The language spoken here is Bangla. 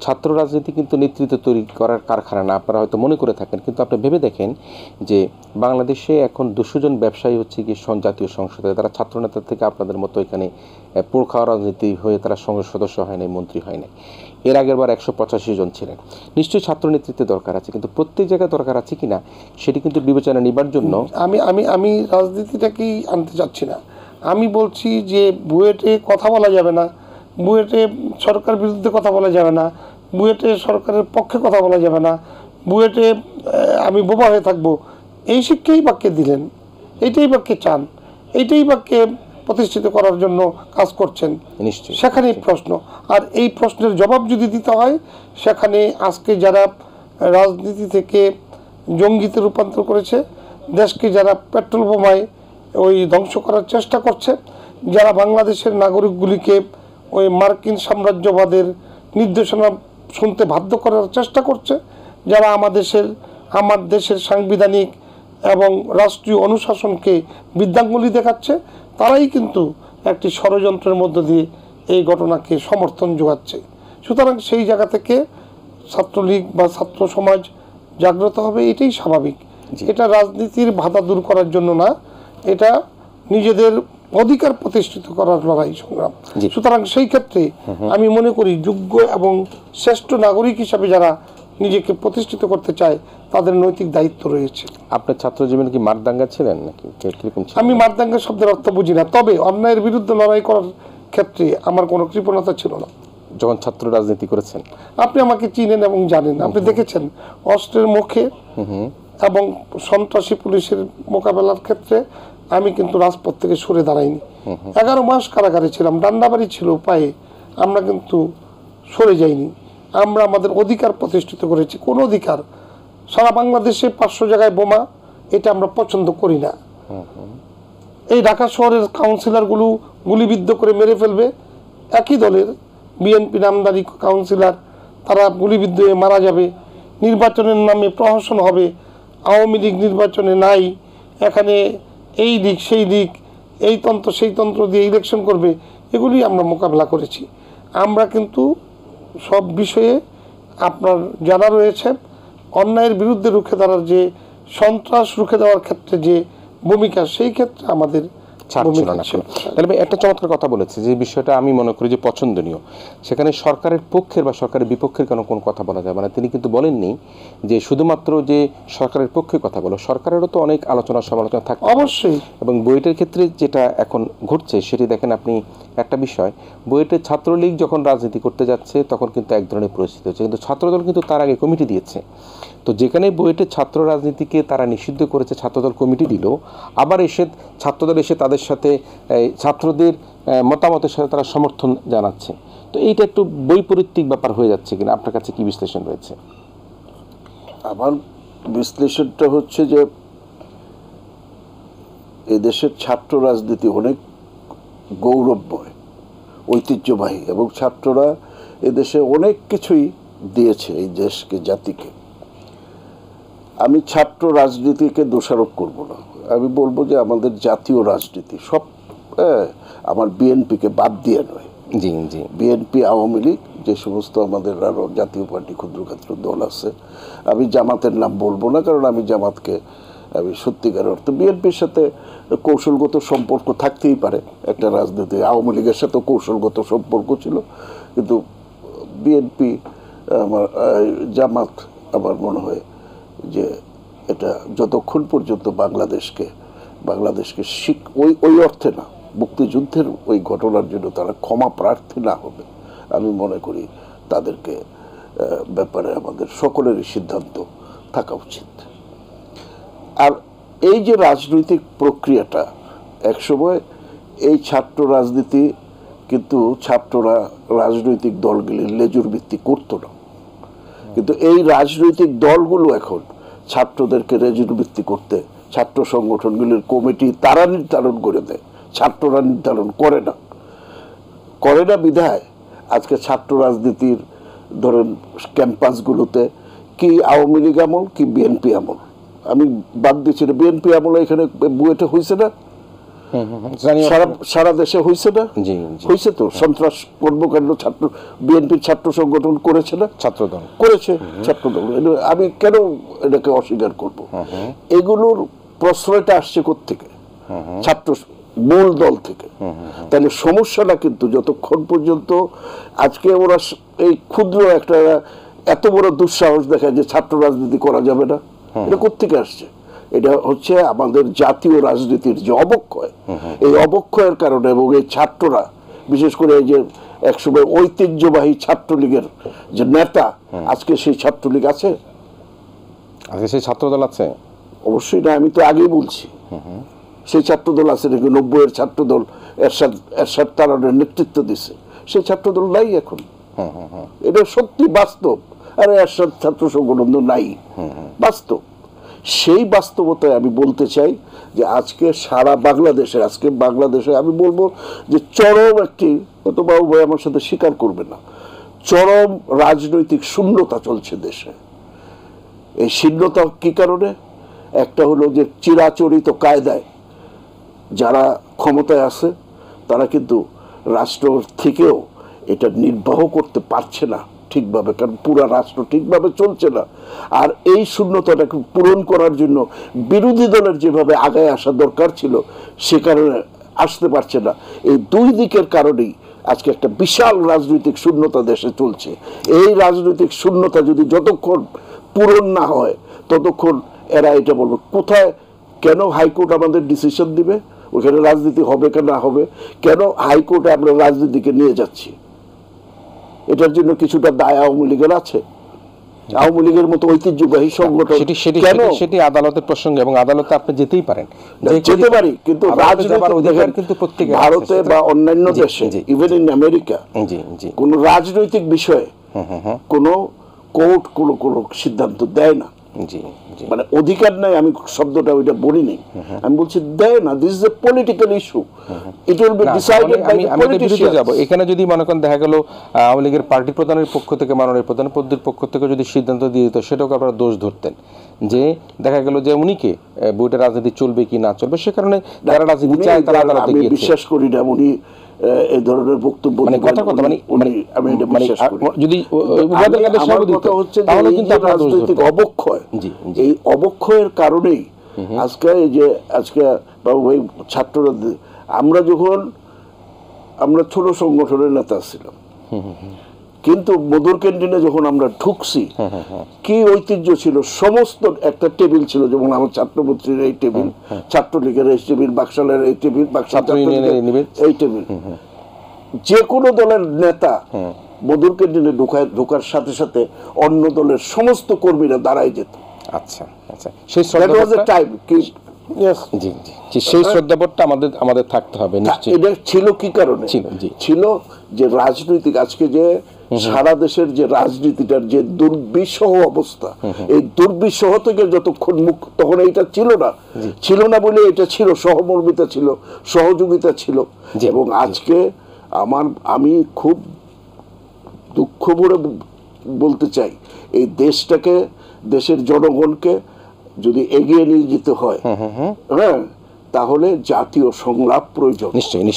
ছাত্র রাজনীতি কিন্তু নেতৃত্ব তৈরি করার কারখানা না, আপনারা হয়তো মনে করে থাকেন, কিন্তু আপনি ভেবে দেখেন যে বাংলাদেশে এখন 200 জন ব্যবসায়ী হচ্ছে কি জাতীয় সংসদে, তারা ছাত্রনেতা থেকে আপনাদের মতো এখানে পোড়খাওয়া রাজনীতি হয়ে তারা সংসদ সদস্য হয় নাই, মন্ত্রী হয় নাই। এর আগের বার 185 জন ছিলেন। নিশ্চয়ই ছাত্র নেতৃত্বের দরকার আছে, কিন্তু প্রত্যেক জায়গায় দরকার আছে কিনা সেটি কিন্তু বিবেচনা নিবার জন্য আমি রাজনীতিটাকেই আনতে চাচ্ছি না। আমি বলছি যে বুয়েটে কথা বলা যাবে না, বুয়েটে সরকার বিরুদ্ধে কথা বলা যাবে না, বুয়েটে সরকারের পক্ষে কথা বলা যাবে না, বুয়েটে আমি বোবা হয়ে থাকবো, এই শিক্ষাই বাক্যে দিলেন, এইটাই বাক্যে চান, এইটাই বাক্যে প্রতিষ্ঠিত করার জন্য কাজ করছেন। নিশ্চয়ই সেখানেই প্রশ্ন। আর এই প্রশ্নের জবাব যদি দিতে হয়, সেখানে আজকে যারা রাজনীতি থেকে জঙ্গিতে রূপান্তর করেছে, দেশকে যারা পেট্রোল বোমায় ওই ধ্বংস করার চেষ্টা করছে, যারা বাংলাদেশের নাগরিকগুলিকে ওই মার্কিন সাম্রাজ্যবাদের নির্দেশনা শুনতে বাধ্য করার চেষ্টা করছে, যারা আমার দেশের সাংবিধানিক এবং রাষ্ট্রীয় অনুশাসনকে বৃদ্ধাঙ্গুলি দেখাচ্ছে, তারাই কিন্তু একটি ষড়যন্ত্রের মধ্য দিয়ে এই ঘটনাকে সমর্থন যোগাচ্ছে। সুতরাং সেই জায়গা থেকে ছাত্রলীগ বা ছাত্র সমাজ জাগ্রত হবে, এটাই স্বাভাবিক। এটা রাজনীতির বাধা দূর করার জন্য না, এটা নিজেদের অধিকার প্রতিষ্ঠিত করার লড়াই সংগ্রাম। সুতরাং সেই ক্ষেত্রে আমি মনে করি যোগ্য এবং শ্রেষ্ঠ নাগরিক হিসাবে যারা নিজেকে প্রতিষ্ঠিত করতে চায় তাদের নৈতিক দায়িত্ব রয়েছে। আপনার ছাত্র জীবনে কি মারদাঙ্গা ছিলেন নাকি? আমি মারদাঙ্গা শব্দের অর্থ বুঝি না, তবে অন্যায়ের বিরুদ্ধে লড়াই করার ক্ষেত্রে আমার কোনো কৃপণতা ছিল না। যখন ছাত্র রাজনীতি করেছেন আপনি আমাকে চিনেন এবং জানেন, আপনি দেখেছেন অস্ত্রের মুখে এবং সন্ত্রাসী পুলিশের মোকাবেলার ক্ষেত্রে আমি কিন্তু রাজপথ থেকে সরে দাঁড়াইনি। 11 মাস কারাগারে ছিলাম, ডান্ডাবাড়ি ছিল পায়ে, আমরা কিন্তু সরে যাইনি। আমরা আমাদের অধিকার প্রতিষ্ঠিত করেছি। কোন অধিকার? সারা বাংলাদেশে 500 জায়গায় বোমা, এটা আমরা পছন্দ করি না। এই ঢাকা শহরের কাউন্সিলরগুলো গুলিবিদ্ধ করে মেরে ফেলবে, একই দলের বিএনপি নামধারী কাউন্সিলর, তারা গুলিবিদ্ধ হয়ে মারা যাবে। নির্বাচনের নামে প্রহসন হবে, আওয়ামী লীগ নির্বাচনে নাই, এখানে এই দিক সেই দিক, এই তন্ত্র সেই তন্ত্র দিয়ে ইলেকশন করবে, এগুলি আমরা মোকাবেলা করেছি। আমরা কিন্তু সব বিষয়ে আপনার জানা রয়েছে, অন্যায়ের বিরুদ্ধে রুখে দাঁড়ার যে সন্ত্রাস রুখে দেওয়ার ক্ষেত্রে যে ভূমিকা, সেই ক্ষেত্রে আমাদের তাহলে একটা চমৎকার কথা বলেছে, যে বিষয়টা আমি মনে করি যে পছন্দনীয়। সেখানে সরকারের পক্ষের বা সরকারের বিপক্ষের কোনো কথা বলা যাবে না। তিনি কিন্তু বলেননি যে শুধুমাত্র যে সরকারের পক্ষে কথা বলো, সরকারেরও তো অনেক আলোচনা সমালোচনা থাকে অবশ্যই। এবং বুয়েটের ক্ষেত্রে যেটা এখন ঘটছে সেটি দেখেন আপনি, একটা বিষয়, বুয়েটের ছাত্রলীগ যখন রাজনীতি করতে যাচ্ছে তখন কিন্তু এক ধরনের পরিস্থিতি হচ্ছে, কিন্তু ছাত্রদল কিন্তু তার আগে কমিটি দিয়েছে। তো যেখানে বুয়েটের ছাত্র রাজনীতিকে তারা নিষিদ্ধ করেছে, ছাত্রদল কমিটি দিল, আবার ছাত্রদল এসে তাদের সাথে ছাত্রদের মতামতের সাথে তারা সমর্থন জানাচ্ছে। তো এইটা একটু বৈপরীত্যিক ব্যাপার হয়ে যাচ্ছে কিনা, আপনার কাছে কি বিশ্লেষণ রয়েছে? আমার বিশ্লেষণটা হচ্ছে যে এদেশের ছাত্র রাজনীতি অনেক গৌরবময়, ঐতিহ্যবাহী, এবং ছাত্ররা এদেশে অনেক কিছুই দিয়েছে এই দেশকে, জাতিকে। আমি ছাত্র রাজনীতিকে দোষারোপ করব না, আমি বলবো যে আমাদের জাতীয় রাজনীতি সব, আমার বিএনপিকে বাদ দিয়ে নয়, জি জি, বিএনপি, আওয়ামী লীগ, যে সমস্ত আমাদের আরও জাতীয় পার্টি ক্ষুদ্র দল আছে, আমি জামাতের নাম বলবো না, কারণ আমি জামাতকে আমি সত্যিকার অর্থে, বিএনপির সাথে কৌশলগত সম্পর্ক থাকতেই পারে একটা রাজনীতি, আওয়ামী লীগের সাথেও কৌশলগত সম্পর্ক ছিল, কিন্তু বিএনপি আমার জামাত আমার মনে হয় যে এটা যতক্ষণ পর্যন্ত বাংলাদেশকে ওই অর্থে না, মুক্তিযুদ্ধের ওই ঘটনার জন্য তারা ক্ষমা প্রার্থী না হবে, আমি মনে করি তাদেরকে ব্যাপারে আমাদের সকলেরই সিদ্ধান্ত থাকা উচিত। আর এই যে রাজনৈতিক প্রক্রিয়াটা, একসময় এই ছাত্র রাজনীতি কিন্তু ছাত্ররা রাজনৈতিক দলগুলির লেজুর ভিত্তি করতো না, কিন্তু এই রাজনৈতিক দলগুলো এখন ছাত্রদেরকে লেজুর ভিত্তি করতে, ছাত্র সংগঠনগুলির কমিটি তারা নির্ধারণ করে দেয়, ছাত্ররা নির্ধারণ করে না বিধায় আজকে ছাত্র রাজনীতির ধরেন ক্যাম্পাসগুলোতে কি আওয়ামী লীগ আমল কি বিএনপি আমল, আমি বাদ দিচ্ছি না, বিএনপি আমলে এখানে বুয়েটে হয়েছে না, সারা দেশে হয়েছে না? জি, জি। হয়েছে তো। সন্ত্রাস কর্মকাণ্ড ছাত্র বিএনপির ছাত্র সংগঠন করেছে না? ছাত্রদল করেছে, ছাত্রদল। আমি কেন এটাকে অস্বীকার করব? এগুলোর প্রশ্রয়টা আসছে কোত্থেকে? ছাত্র মূল দল থেকে। তাহলে সমস্যাটা কিন্তু যতক্ষণ পর্যন্ত আজকে ওরা এই ক্ষুদ্র একটা এত বড় দুঃসাহস দেখায় যে ছাত্র রাজনীতি করা যাবে না, এটা কোত্থেকে আসছে? এটা হচ্ছে আমাদের জাতীয় রাজনীতির যে অবক্ষয়, এই অবক্ষয়ের কারণে। এবং এই ছাত্ররা, বিশেষ করে এই যে একসময় ঐতিহ্যবাহী ছাত্রলীগের যে নেতা, আজকে সেই ছাত্রলীগ আছে? আজকে সেই ছাত্রদল আছে? অবশ্যই না। আমি তো আগেই বলছি সেই ছাত্রদল আছে নাকি? 90-এর ছাত্রদল এরশাদ তারানের নেতৃত্ব দিছে, সেই ছাত্রদল নাই এখন। এটা সত্যি বাস্তব। আরে এরশাদ ছাত্র সংগঠন নাই, বাস্তব। সেই বাস্তবতায় আমি বলতে চাই যে আজকে সারা বাংলাদেশে, আমি বলবো যে চরম একটি, হয়তো বাবু ভাই আমার সাথে স্বীকার করবে না, চরম রাজনৈতিক শূন্যতা চলছে দেশে। এই শূন্যতা কি কারণে? একটা হলো যে চিরাচরিত কায়দায় যারা ক্ষমতায় আছে তারা কিন্তু রাষ্ট্র থেকেও এটা নির্বাহ করতে পারছে না ঠিকভাবে, কারণ পুরা রাষ্ট্র ঠিকভাবে চলছে না। আর এই শূন্যতাটাকে পূরণ করার জন্য বিরোধী দলের যেভাবে আগায় আসা দরকার ছিল সে কারণে আসতে পারছে না। এই দুই দিকের কারণেই আজকে একটা বিশাল রাজনৈতিক শূন্যতা দেশে চলছে। এই রাজনৈতিক শূন্যতা যদি যতক্ষণ পূরণ না হয় ততক্ষণ এরা এটা বলবে কোথায়, কেন হাইকোর্ট আমাদের ডিসিশন দিবে, ওখানে রাজনীতি হবে কি না হবে, কেন হাইকোর্টে আমরা রাজনীতিকে নিয়ে যাচ্ছি? এটার জন্য কিছুটা দায় আওয়ামী লীগের আছে। আওয়ামী লীগের মতো ঐতিহ্যবাহী সংগঠন কেন? সেটি আদালতের প্রসঙ্গ, এবং আদালতে আপনি যেতেই পারেন, যেতে পারি, কিন্তু রাজনৈতিক কিন্তু প্রত্যেক ভারতে বা অন্যান্য দেশে, ইভেন ইন আমেরিকা, কোন রাজনৈতিক বিষয়ে কোন কোর্ট কোন সিদ্ধান্ত দেয় না। মানে অধিকার নাই, আমি শব্দটা ওইটা বলি নাই, আমি বলছি দেয় না। This is a political issue, it will be decided by the politicians. যাব এখানে যদি মনে করেন দেখা গেল আওয়ামী লীগের পার্টি প্রধানের পক্ষ থেকে, মাননীয় প্রধান পদের পক্ষ থেকে যদি সিদ্ধান্ত দিয়ে দিত, সেটাকে আপনারা দোষ ধরতেন যে দেখা গেল যে উনিকে বইটা রাজনীতি চলবে কি না চলবে, সে কারণে যারা রাজনীতি চায় তারা আদালতে গিয়েছে। আমি বিশ্বাস করি না উনি এই ধরনের বক্তব্য, মানে কথা আমি এটা বিশ্বাস করি। যদি তাহলে কিন্তু রাজনৈতিক অবক্ষয়, এই অবক্ষয়ের কারণেই আজকে এই যে আজকে বাবু ভাই ছাত্ররা, আমরা ছোট সংগঠনের নেতা ছিলাম, কিন্তু মধুর ক্যান্টিনে যখন আমরা ঢুকছি কি ঐতিহ্য ছিল, সমস্ত একটা টেবিল ছিল, যেমন আমার ছাত্রপত্রীর এই টেবিল, ছাত্রলীগের এই টেবিল, বাকশালের এই টেবিল, এই টেবিল, যে কোনো দলের নেতা মধুর ক্যান্টিনে ঢোকার সাথে সাথে অন্য দলের সমস্ত কর্মীরা দাঁড়ায় যেত। আচ্ছা আচ্ছা, সেই সেই শ্রদ্ধাবোধটা আমাদের থাকতে হবে নিশ্চয়ই। এটা ছিল কি কারণে? ছিল যে রাজনৈতিক, আজকে যে সারা দেশের যে রাজনীতিটার যে দুর্বিষহ অবস্থা, এই দুর্বিষহ থেকে যতক্ষণ মুক্ত, তখন এইটা ছিল না বলে এটা ছিল, সহমর্মিতা ছিল, সহযোগিতা ছিল। এবং আজকে আমি খুব দুঃখ ভরে বলতে চাই, এই দেশটাকে, দেশের জনগণকে যদি এগিয়ে নিয়ে যেতে হয়, হ্যাঁ, তাহলে জাতীয় সংলাপ প্রয়োজন। নিশ্চয়ই।